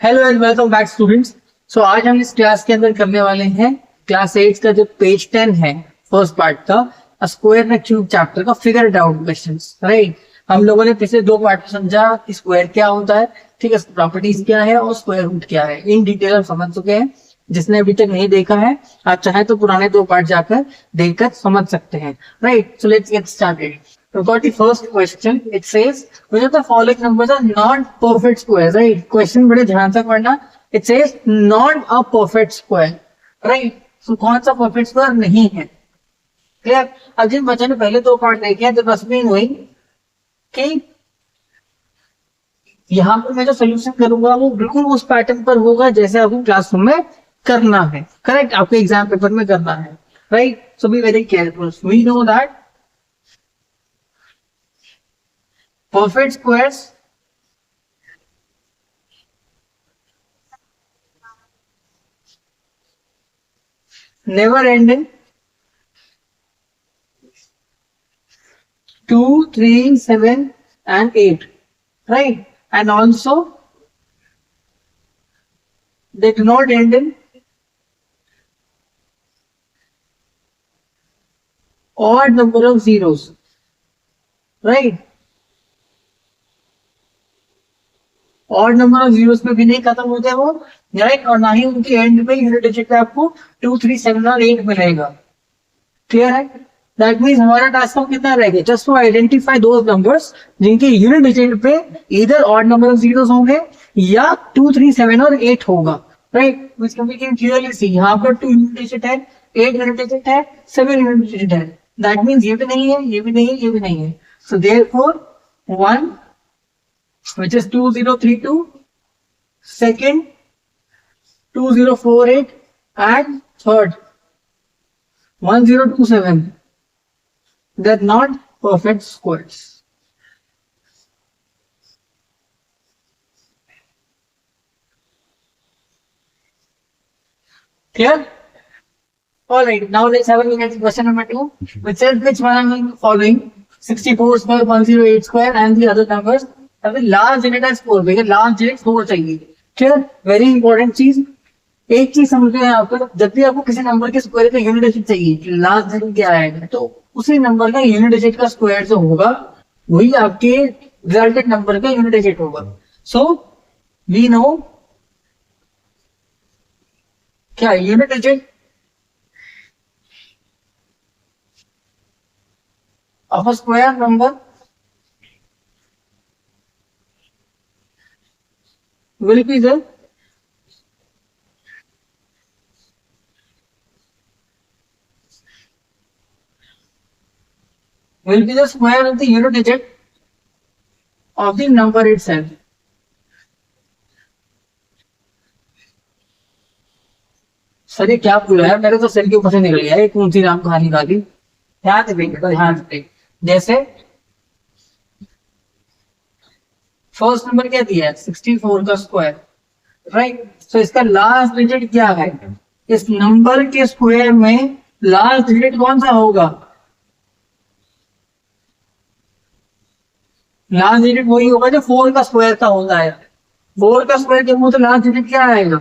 Hello and welcome back students. So आज हम इस क्लास के अंदर करने वाले हैं क्लास 8 का जो पेज 10 है फर्स्ट पार्ट का स्क्वायर एंड क्यूब चैप्टर का figure it out questions, right. हम लोगों ने पिछले दो पार्ट में समझा कि स्क्वायर क्या होता है, ठीक है, प्रॉपर्टीज क्या है और स्क्वायर रूट क्या है, इन डिटेल हम समझ चुके हैं। जिसने अभी तक नहीं देखा है आप चाहे तो पुराने दो पार्ट जाकर देखकर समझ सकते हैं, right. So let's get started. So got the first question. It says which of the following numbers are not perfect squares, right? Question बड़े ध्यान से पढ़ना। It says not a perfect square, right? So कौन सा perfect square नहीं है? Clear? अब जिन बच्चों ने पहले दो पार्ट देखे हैं तो बस में हुई कि यहाँ पर मैं जो सोल्यूशन करूंगा वो बिल्कुल उस पैटर्न पर होगा जैसे आपको क्लासरूम में करना है, करेक्ट, आपको एग्जाम पेपर में करना है, right. So be very careful. We know that perfect squares never end in 2, 3, 7 and 8, right? And also they do not end in odd number of zeros, right? और number of zeros पे भी नहीं खत्म होते वो, राइट, और ना ही उनके एंड पे यूनिट डिजिट पे आपको 2, 3, 7 और 8 मिलेगा। क्लियर है? दैट मींस हमारा टास्क हम कितना रहेगा, just to identify those numbers जिनके यूनिट डिजिट पे इधर ऑड नंबर ऑफ जीरोस होंगे या 2, 3, 7 और 8 होगा, right. Which we can clearly see यहाँ पर 2 यूनिट डिजिट है, 8 यूनिट डिजिट है, 7 यूनिट डिजिट है। दैट मींस ये भी नहीं है, ये भी नहीं है, ये भी नहीं है। So therefore 1 which is 2032, second 2048 and third 1027. They're not perfect squares. Clear? Alright, now let's have a look at question number 2, which says which one among the following 64 square, 108 square and the other numbers अभी last digit है 4, भैया last digit 4 चाहिए। ठीक है, very important चीज। एक चीज समझ में यहाँ पर, जब भी आपको किसी नंबर के स्क्वायर का यूनिट डिजिट चाहिए, लास्ट डिजिट क्या आएगा, तो उसी नंबर का यूनिट डिजिट का स्क्वायर जो होगा वही आपके रिजल्टेड नंबर का यूनिट डिजिट होगा। सो वी नो क्या unit digit of a square number will be the square of the unit digit of the number itself. Sir ये क्या बोला है, मेरे तो सर के ऊपर से निकल गया, एक कौन सी नाम कहानी निकाली। ध्यान से देखें, ध्यान से। जैसे फर्स्ट नंबर क्या दिया है, 64 का स्क्वायर, राइट। सो इसका लास्ट डिजिट क्या है, इस नंबर के स्क्वायर में लास्ट डिजिट कौन सा होगा, लास्ट डिजिट वही होगा जो 4 का स्क्वायर का होता है। 4 का स्क्वायर के मुंह से लास्ट डिजिट क्या आएगा,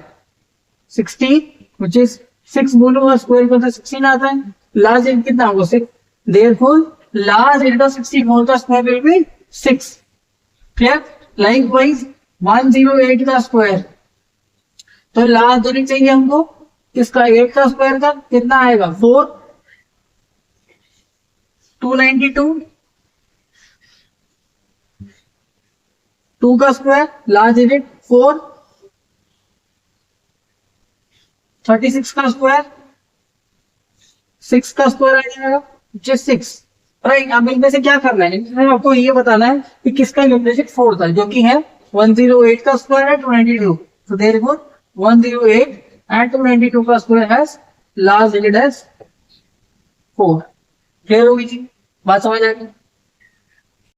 60, which is 6 बोलो स्क्वायर का 16 आता है, लास्ट डिजिट कितना होगा 6। देयरफॉर लास्ट डिजिट ऑफ 64 का square will be 6। Clear? Likewise 108 का स्क्वायर, तो लास्ट डिजिट चाहिए हमको किसका, 8 का स्क्वायर का कितना आएगा 4, 292, 2 का स्क्वायर लास्ट डिजिट 4, 36 का स्क्वायर, 6 का स्क्वायर आ जाएगा 6, राइट। अब इनमें से क्या करना है, इनमें आपको ये बताना है कि किसका यूनिट डिजिट 4 था, जो कि है 108 का स्क्वायर है 292। तो देयरफॉर 108 and 292 का square has last digit as 4। Clear होगी जी, बात समझ आ गई।